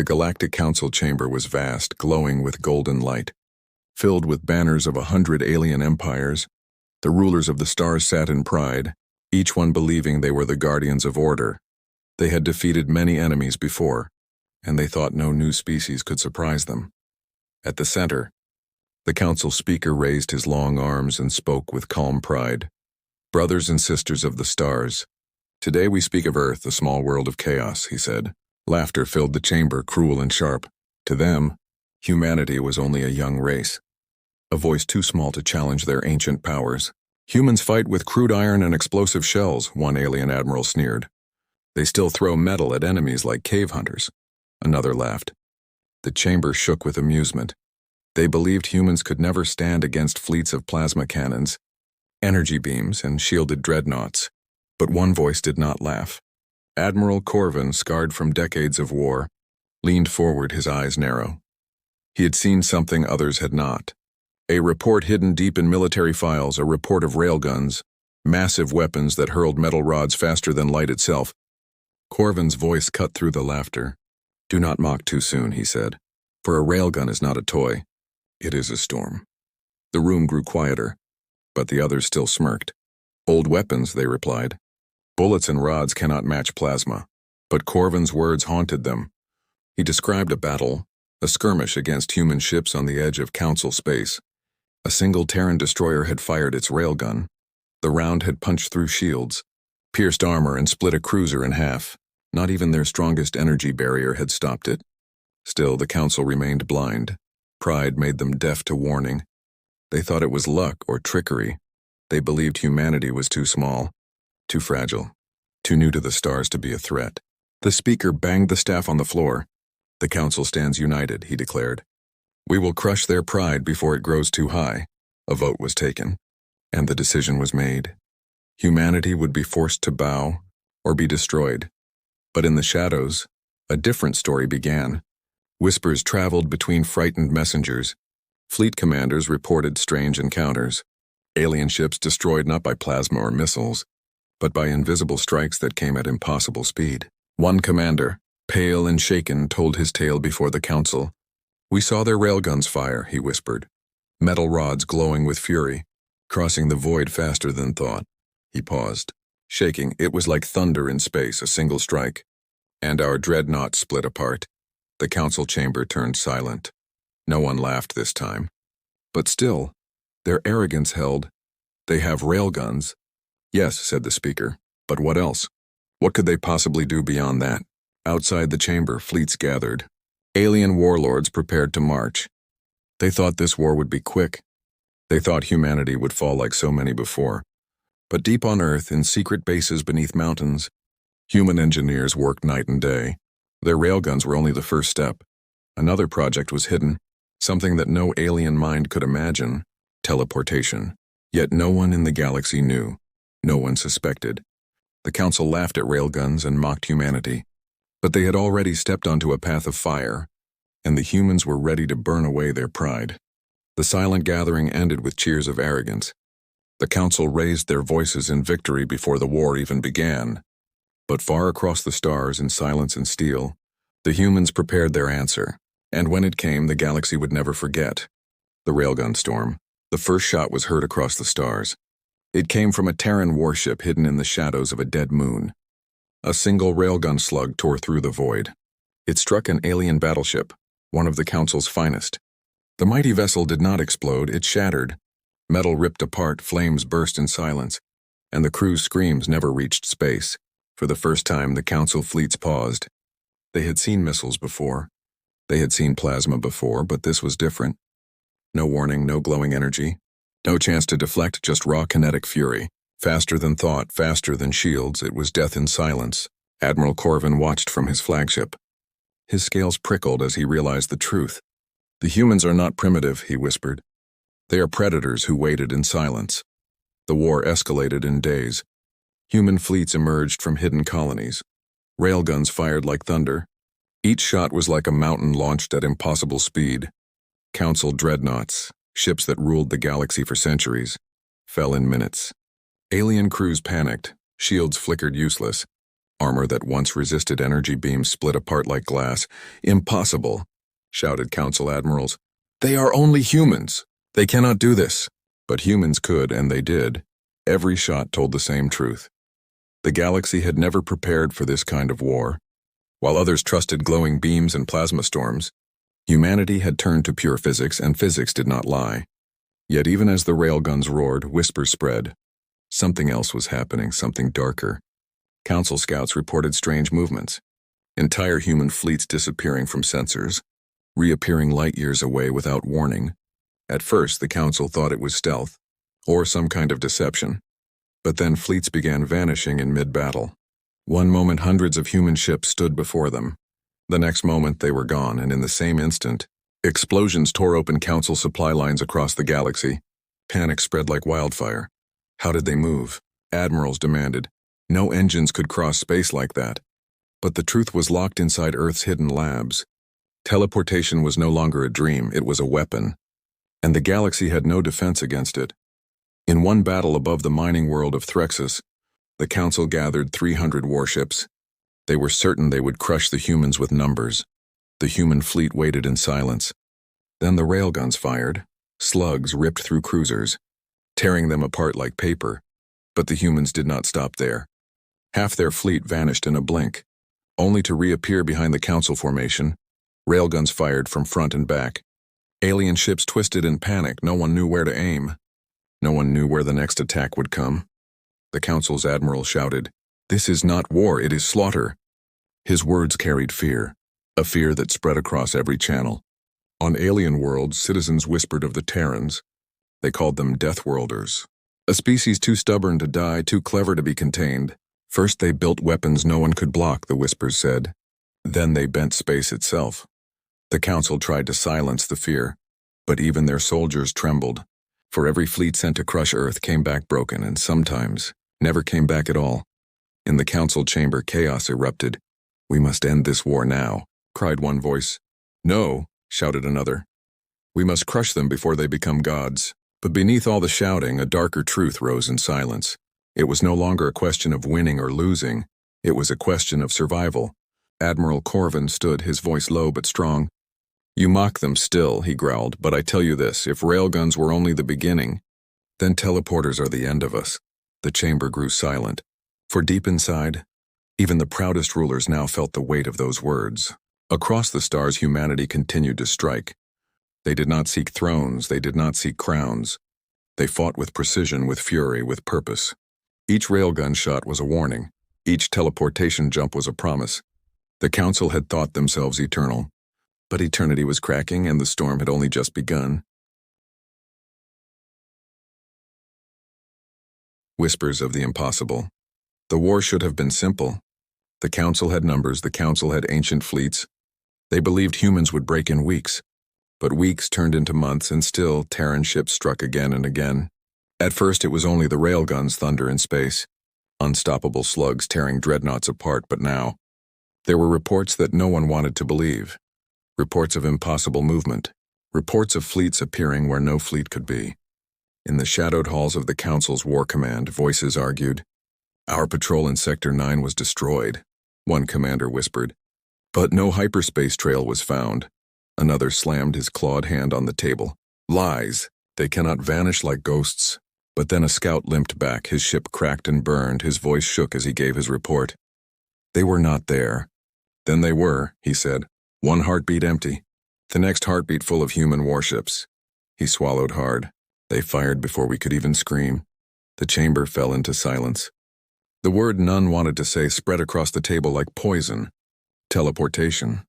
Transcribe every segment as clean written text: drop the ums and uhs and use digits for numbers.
The Galactic Council chamber was vast, glowing with golden light. Filled with banners of 100 alien empires, the rulers of the stars sat in pride, each one believing they were the guardians of order. They had defeated many enemies before, and they thought no new species could surprise them. At the center, the council speaker raised his long arms and spoke with calm pride. "Brothers and sisters of the stars, today we speak of Earth, a small world of chaos," he said. Laughter filled the chamber, cruel and sharp. To them, humanity was only a young race, a voice too small to challenge their ancient powers. "Humans fight with crude iron and explosive shells," one alien admiral sneered. "They still throw metal at enemies like cave hunters," another laughed. The chamber shook with amusement. They believed humans could never stand against fleets of plasma cannons, energy beams, and shielded dreadnoughts. But one voice did not laugh. Admiral Corvin, scarred from decades of war, leaned forward, his eyes narrow. He had seen something others had not. A report hidden deep in military files, a report of railguns, massive weapons that hurled metal rods faster than light itself. Corvin's voice cut through the laughter. "Do not mock too soon," he said, "for a railgun is not a toy. It is a storm." The room grew quieter, but the others still smirked. "Old weapons," they replied. "Bullets and rods cannot match plasma." But Corvin's words haunted them. He described a battle, a skirmish against human ships on the edge of Council space. A single Terran destroyer had fired its railgun. The round had punched through shields, pierced armor, and split a cruiser in half. Not even their strongest energy barrier had stopped it. Still, the Council remained blind. Pride made them deaf to warning. They thought it was luck or trickery. They believed humanity was too small, too fragile, too new to the stars to be a threat. The speaker banged the staff on the floor. "The Council stands united," he declared. "We will crush their pride before it grows too high." A vote was taken, and the decision was made. Humanity would be forced to bow or be destroyed. But in the shadows, a different story began. Whispers traveled between frightened messengers. Fleet commanders reported strange encounters. Alien ships destroyed not by plasma or missiles, but by invisible strikes that came at impossible speed. One commander, pale and shaken, told his tale before the council. "We saw their railguns fire," he whispered. "Metal rods glowing with fury, crossing the void faster than thought." He paused, shaking. "It was like thunder in space, a single strike. And our dreadnought split apart." The council chamber turned silent. No one laughed this time. But still, their arrogance held. "They have railguns." "Yes," said the speaker, "but what else? What could they possibly do beyond that?" Outside the chamber, fleets gathered. Alien warlords prepared to march. They thought this war would be quick. They thought humanity would fall like so many before. But deep on Earth, in secret bases beneath mountains, human engineers worked night and day. Their railguns were only the first step. Another project was hidden, something that no alien mind could imagine: teleportation. Yet no one in the galaxy knew. No one suspected. The council laughed at railguns and mocked humanity. But they had already stepped onto a path of fire, and the humans were ready to burn away their pride. The silent gathering ended with cheers of arrogance. The council raised their voices in victory before the war even began. But far across the stars, in silence and steel, the humans prepared their answer. And when it came, the galaxy would never forget. The railgun storm. The first shot was heard across the stars. It came from a Terran warship hidden in the shadows of a dead moon. A single railgun slug tore through the void. It struck an alien battleship, one of the Council's finest. The mighty vessel did not explode, it shattered. Metal ripped apart, flames burst in silence, and the crew's screams never reached space. For the first time, the Council fleets paused. They had seen missiles before. They had seen plasma before, but this was different. No warning, no glowing energy. No chance to deflect, just raw kinetic fury. Faster than thought, faster than shields, it was death in silence. Admiral Corvin watched from his flagship. His scales prickled as he realized the truth. "The humans are not primitive," he whispered. "They are predators who waited in silence." The war escalated in days. Human fleets emerged from hidden colonies. Railguns fired like thunder. Each shot was like a mountain launched at impossible speed. Council dreadnoughts, ships that ruled the galaxy for centuries, fell in minutes. Alien crews panicked, shields flickered useless. Armor that once resisted energy beams split apart like glass. "Impossible," shouted council admirals. "They are only humans. They cannot do this." But humans could, and they did. Every shot told the same truth. The galaxy had never prepared for this kind of war. While others trusted glowing beams and plasma storms, humanity had turned to pure physics, and physics did not lie. Yet even as the railguns roared, whispers spread. Something else was happening, something darker. Council scouts reported strange movements. Entire human fleets disappearing from sensors, reappearing light years away without warning. At first, the Council thought it was stealth, or some kind of deception. But then fleets began vanishing in mid-battle. One moment hundreds of human ships stood before them. The next moment they were gone, and in the same instant, explosions tore open Council supply lines across the galaxy. Panic spread like wildfire. How did they move? Admirals demanded. No engines could cross space like that. But the truth was locked inside Earth's hidden labs. Teleportation was no longer a dream, it was a weapon. And the galaxy had no defense against it. In one battle above the mining world of Threxus, the Council gathered 300 warships. They were certain they would crush the humans with numbers. The human fleet waited in silence. Then the railguns fired. Slugs ripped through cruisers, tearing them apart like paper. But the humans did not stop there. Half their fleet vanished in a blink, only to reappear behind the Council formation. Railguns fired from front and back. Alien ships twisted in panic. No one knew where to aim. No one knew where the next attack would come. The Council's admiral shouted, "This is not war, it is slaughter." His words carried fear, a fear that spread across every channel. On alien worlds, citizens whispered of the Terrans. They called them Deathworlders. A species too stubborn to die, too clever to be contained. First they built weapons no one could block, the whispers said. Then they bent space itself. The Council tried to silence the fear, but even their soldiers trembled. For every fleet sent to crush Earth came back broken, and sometimes never came back at all. In the Council chamber, chaos erupted. "We must end this war now," cried one voice. "No," shouted another. "We must crush them before they become gods." But beneath all the shouting, a darker truth rose in silence. It was no longer a question of winning or losing. It was a question of survival. Admiral Corvin stood, his voice low but strong. "You mock them still," he growled, "but I tell you this, if railguns were only the beginning, then teleporters are the end of us." The chamber grew silent. For deep inside, even the proudest rulers now felt the weight of those words. Across the stars, humanity continued to strike. They did not seek thrones, they did not seek crowns. They fought with precision, with fury, with purpose. Each railgun shot was a warning. Each teleportation jump was a promise. The Council had thought themselves eternal. But eternity was cracking, and the storm had only just begun. Whispers of the impossible. The war should have been simple. The Council had numbers, the Council had ancient fleets. They believed humans would break in weeks. But weeks turned into months, and still Terran ships struck again and again. At first it was only the railguns' thunder in space, unstoppable slugs tearing dreadnoughts apart, but now there were reports that no one wanted to believe. Reports of impossible movement. Reports of fleets appearing where no fleet could be. In the shadowed halls of the Council's War Command, voices argued. "Our patrol in Sector 9 was destroyed," one commander whispered. "But no hyperspace trail was found." Another slammed his clawed hand on the table. "Lies. They cannot vanish like ghosts." But then a scout limped back, his ship cracked and burned, his voice shook as he gave his report. "They were not there." "Then they were," he said. "One heartbeat empty. The next heartbeat full of human warships." He swallowed hard. "They fired before we could even scream." The chamber fell into silence. The word none wanted to say spread across the table like poison. Teleportation.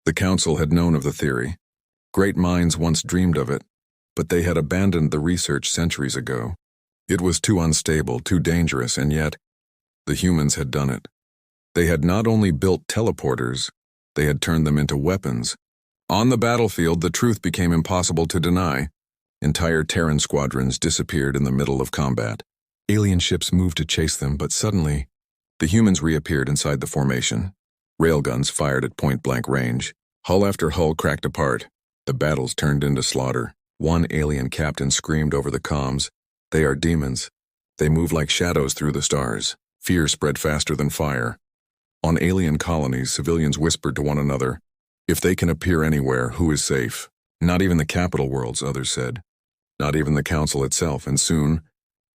The Council had known of the theory. Great minds once dreamed of it, but they had abandoned the research centuries ago. It was too unstable, too dangerous, and yet the humans had done it. They had not only built teleporters, they had turned them into weapons. On the battlefield, the truth became impossible to deny. Entire Terran squadrons disappeared in the middle of combat. Alien ships moved to chase them, but suddenly, the humans reappeared inside the formation. Railguns fired at point-blank range. Hull after hull cracked apart. The battles turned into slaughter. One alien captain screamed over the comms, "They are demons. They move like shadows through the stars." Fear spread faster than fire. On alien colonies, civilians whispered to one another, "If they can appear anywhere, who is safe?" "Not even the capital worlds," others said. "Not even the council itself," and soon,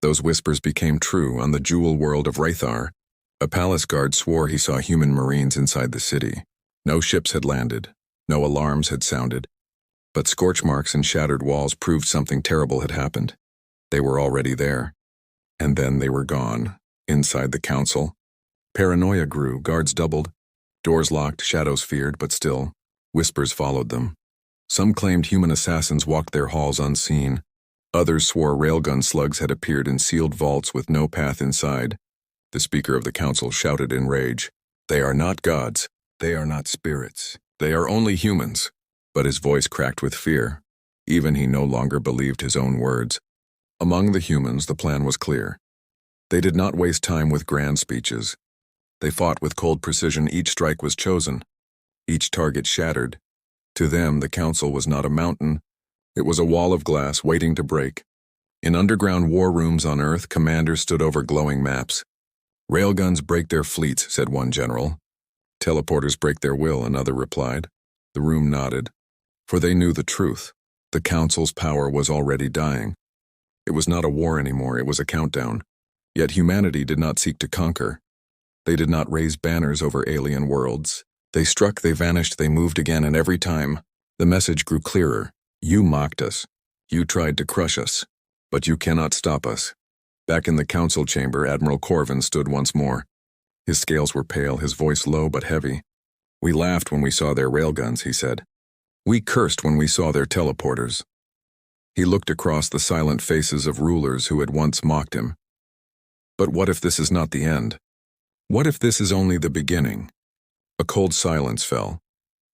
those whispers became true. On the jewel world of Raithar, a palace guard swore he saw human marines inside the city. No ships had landed, no alarms had sounded, but scorch marks and shattered walls proved something terrible had happened. They were already there. And then they were gone, inside the council. Paranoia grew, guards doubled, doors locked, shadows feared, but still, whispers followed them. Some claimed human assassins walked their halls unseen. Others swore railgun slugs had appeared in sealed vaults with no path inside. The speaker of the council shouted in rage, "They are not gods. They are not spirits. They are only humans." But his voice cracked with fear. Even he no longer believed his own words. Among the humans, the plan was clear. They did not waste time with grand speeches. They fought with cold precision. Each strike was chosen. Each target shattered. To them, the council was not a mountain. It was a wall of glass waiting to break. In underground war rooms on Earth, commanders stood over glowing maps. "Railguns break their fleets," said one general. "Teleporters break their will," another replied. The room nodded, for they knew the truth. The council's power was already dying. It was not a war anymore, it was a countdown. Yet humanity did not seek to conquer. They did not raise banners over alien worlds. They struck, they vanished, they moved again, and every time, the message grew clearer. You mocked us. You tried to crush us. But you cannot stop us. Back in the council chamber, Admiral Corvin stood once more. His scales were pale, his voice low but heavy. "We laughed when we saw their railguns," he said. "We cursed when we saw their teleporters." He looked across the silent faces of rulers who had once mocked him. But what if this is not the end? What if this is only the beginning? A cold silence fell.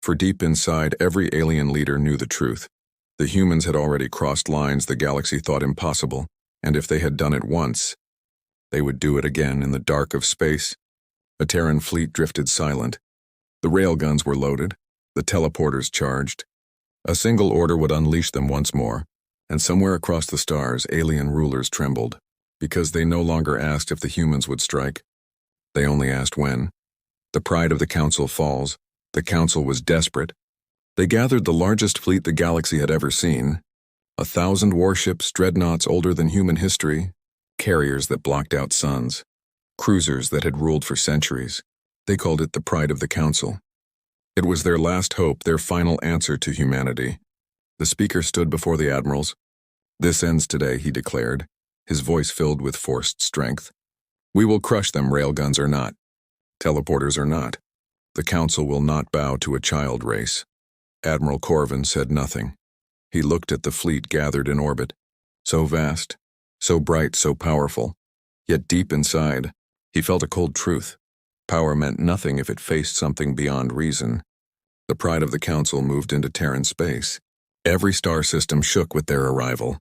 For deep inside, every alien leader knew the truth. The humans had already crossed lines the galaxy thought impossible, and if they had done it once, they would do it again in the dark of space. A Terran fleet drifted silent. The railguns were loaded, the teleporters charged. A single order would unleash them once more, and somewhere across the stars, alien rulers trembled, because they no longer asked if the humans would strike. They only asked when. The pride of the council falls. The council was desperate. They gathered the largest fleet the galaxy had ever seen. 1,000 warships, dreadnoughts older than human history, carriers that blocked out suns, cruisers that had ruled for centuries. They called it the pride of the council. It was their last hope, their final answer to humanity. The speaker stood before the admirals. "This ends today," he declared, his voice filled with forced strength. "We will crush them, railguns or not. Teleporters or not. The council will not bow to a child race." Admiral Corvin said nothing. He looked at the fleet gathered in orbit. So vast, so bright, so powerful. Yet deep inside, he felt a cold truth. Power meant nothing if it faced something beyond reason. The pride of the council moved into Terran space. Every star system shook with their arrival.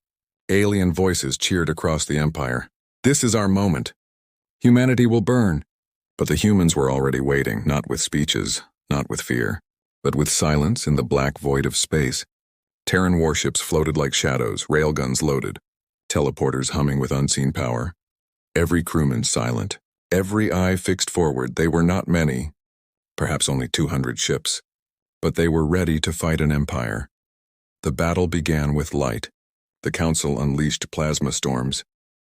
Alien voices cheered across the empire. "This is our moment. Humanity will burn." But the humans were already waiting, not with speeches, not with fear, but with silence in the black void of space. Terran warships floated like shadows, railguns loaded, teleporters humming with unseen power. Every crewman silent, every eye fixed forward. They were not many, perhaps only 200 ships, but they were ready to fight an empire. The battle began with light. The council unleashed plasma storms,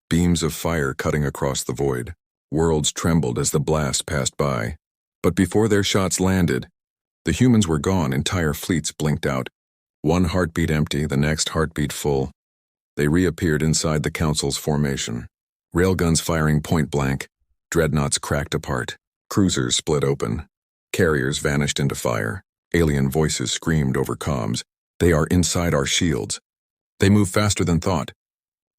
beams of fire cutting across the void. Worlds trembled as the blast passed by. But before their shots landed, the humans were gone. Entire fleets blinked out. One heartbeat empty, the next heartbeat full. They reappeared inside the council's formation. Railguns firing point blank. Dreadnoughts cracked apart. Cruisers split open. Carriers vanished into fire. Alien voices screamed over comms. "They are inside our shields. They move faster than thought.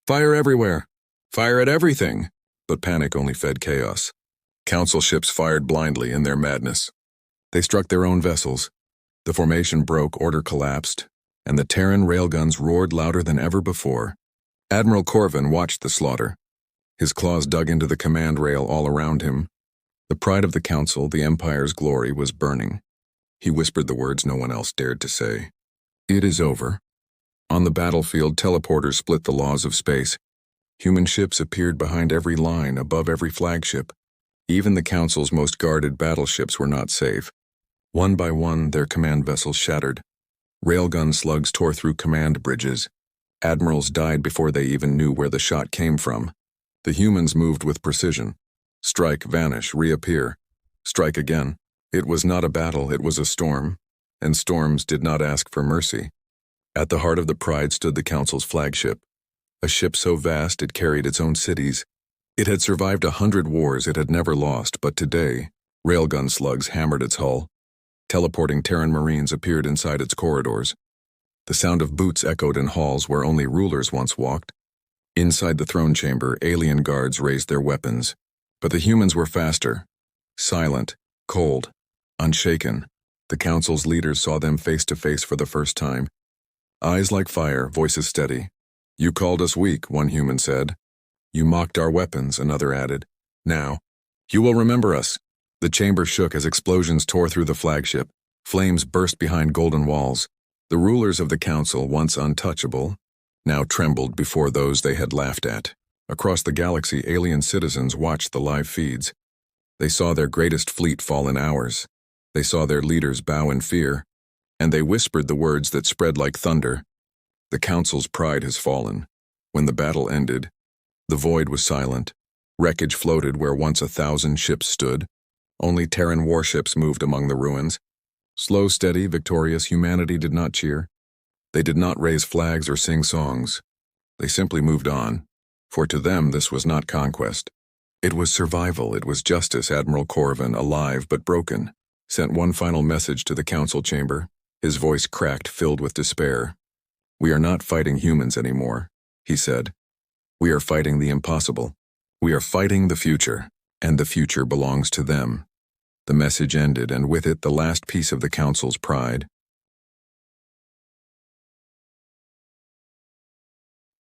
Fire everywhere. Fire at everything." But panic only fed chaos. Council ships fired blindly in their madness. They struck their own vessels. The formation broke, order collapsed, and the Terran railguns roared louder than ever before. Admiral Corvin watched the slaughter. His claws dug into the command rail all around him. The pride of the council, the Empire's glory, was burning. He whispered the words no one else dared to say. "It is over." On the battlefield, teleporters split the laws of space. Human ships appeared behind every line, above every flagship. Even the Council's most guarded battleships were not safe. One by one, their command vessels shattered. Railgun slugs tore through command bridges. Admirals died before they even knew where the shot came from. The humans moved with precision. Strike, vanish, reappear. Strike again. It was not a battle, it was a storm. And storms did not ask for mercy. At the heart of the Pride stood the Council's flagship. A ship so vast it carried its own cities. It had survived 100 wars it had never lost, but today, railgun slugs hammered its hull. Teleporting Terran Marines appeared inside its corridors. The sound of boots echoed in halls where only rulers once walked. Inside the throne chamber, alien guards raised their weapons. But the humans were faster. Silent, cold, unshaken. The Council's leaders saw them face to face for the first time. Eyes like fire, voices steady. "You called us weak," one human said. "You mocked our weapons," another added. "Now, you will remember us." The chamber shook as explosions tore through the flagship. Flames burst behind golden walls. The rulers of the Council, once untouchable, now trembled before those they had laughed at. Across the galaxy, alien citizens watched the live feeds. They saw their greatest fleet fall in hours. They saw their leaders bow in fear. And they whispered the words that spread like thunder. The Council's pride has fallen. When the battle ended, the void was silent. Wreckage floated where once 1,000 ships stood. Only Terran warships moved among the ruins. Slow, steady, victorious, humanity did not cheer. They did not raise flags or sing songs. They simply moved on. For to them this was not conquest. It was survival, it was justice. Admiral Corvin, alive but broken, sent one final message to the Council chamber. His voice cracked, filled with despair. "We are not fighting humans anymore," he said. "We are fighting the impossible. We are fighting the future, and the future belongs to them." The message ended, and with it the last piece of the Council's pride.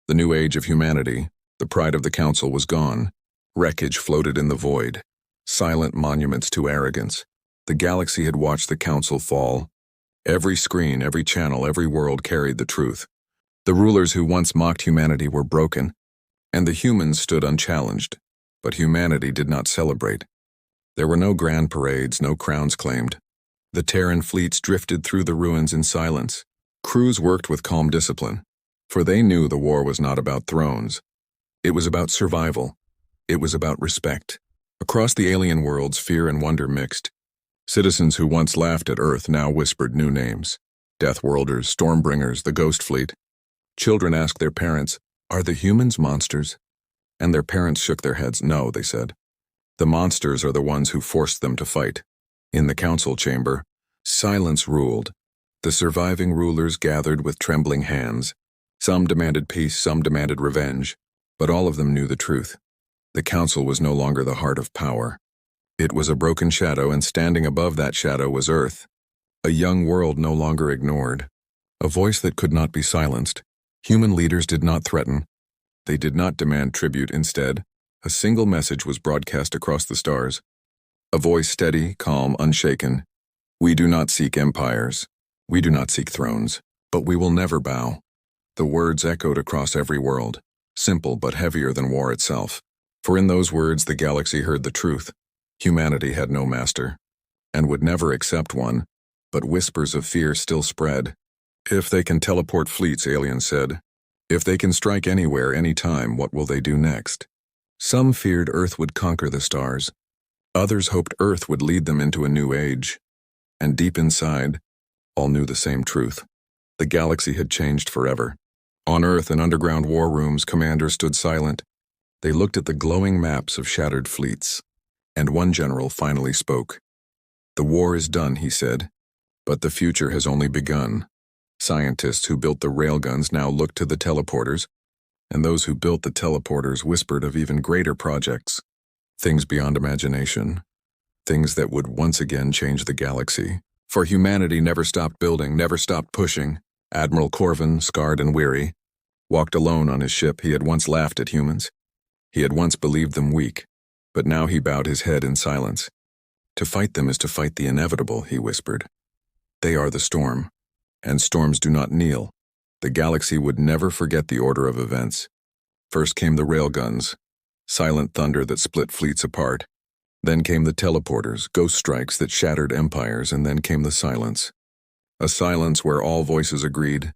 The new age of humanity, the pride of the Council was gone. Wreckage floated in the void. Silent monuments to arrogance. The galaxy had watched the Council fall. Every screen, every channel, every world carried the truth. The rulers who once mocked humanity were broken, and the humans stood unchallenged. But humanity did not celebrate. There were no grand parades, no crowns claimed. The Terran fleets drifted through the ruins in silence. Crews worked with calm discipline, for they knew the war was not about thrones. It was about survival. It was about respect. Across the alien worlds, fear and wonder mixed. Citizens who once laughed at Earth now whispered new names. Deathworlders, Stormbringers, the Ghost Fleet. Children asked their parents, "Are the humans monsters?" And their parents shook their heads. "No," they said. "The monsters are the ones who forced them to fight." In the Council chamber, silence ruled. The surviving rulers gathered with trembling hands. Some demanded peace, some demanded revenge, but all of them knew the truth. The Council was no longer the heart of power. It was a broken shadow, and standing above that shadow was Earth. A young world no longer ignored. A voice that could not be silenced. Human leaders did not threaten. They did not demand tribute. Instead, a single message was broadcast across the stars. A voice steady, calm, unshaken. "We do not seek empires. We do not seek thrones. But we will never bow." The words echoed across every world, simple but heavier than war itself. For in those words the galaxy heard the truth. Humanity had no master, and would never accept one, but whispers of fear still spread. "If they can teleport fleets," aliens said. "If they can strike anywhere, anytime, what will they do next?" Some feared Earth would conquer the stars. Others hoped Earth would lead them into a new age. And deep inside, all knew the same truth. The galaxy had changed forever. On Earth, in underground war rooms, commanders stood silent. They looked at the glowing maps of shattered fleets. And one general finally spoke. "The war is done," he said, "but the future has only begun." Scientists who built the railguns now looked to the teleporters, and those who built the teleporters whispered of even greater projects. Things beyond imagination. Things that would once again change the galaxy. For humanity never stopped building, never stopped pushing. Admiral Corvin, scarred and weary, walked alone on his ship. He had once laughed at humans. He had once believed them weak, but now he bowed his head in silence. "To fight them is to fight the inevitable," he whispered. "They are the storm, and storms do not kneel." The galaxy would never forget the order of events. First came the railguns, silent thunder that split fleets apart. Then came the teleporters, ghost strikes that shattered empires, and then came the silence. A silence where all voices agreed.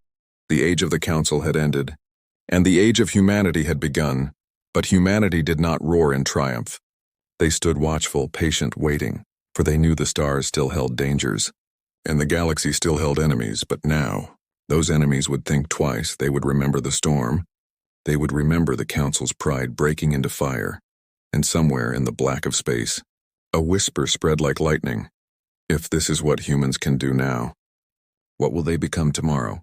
The age of the Council had ended, and the age of humanity had begun, but humanity did not roar in triumph. They stood watchful, patient, waiting, for they knew the stars still held dangers, and the galaxy still held enemies, but now, those enemies would think twice. They would remember the storm. They would remember the Council's pride breaking into fire, and somewhere in the black of space, a whisper spread like lightning. If this is what humans can do now, what will they become tomorrow?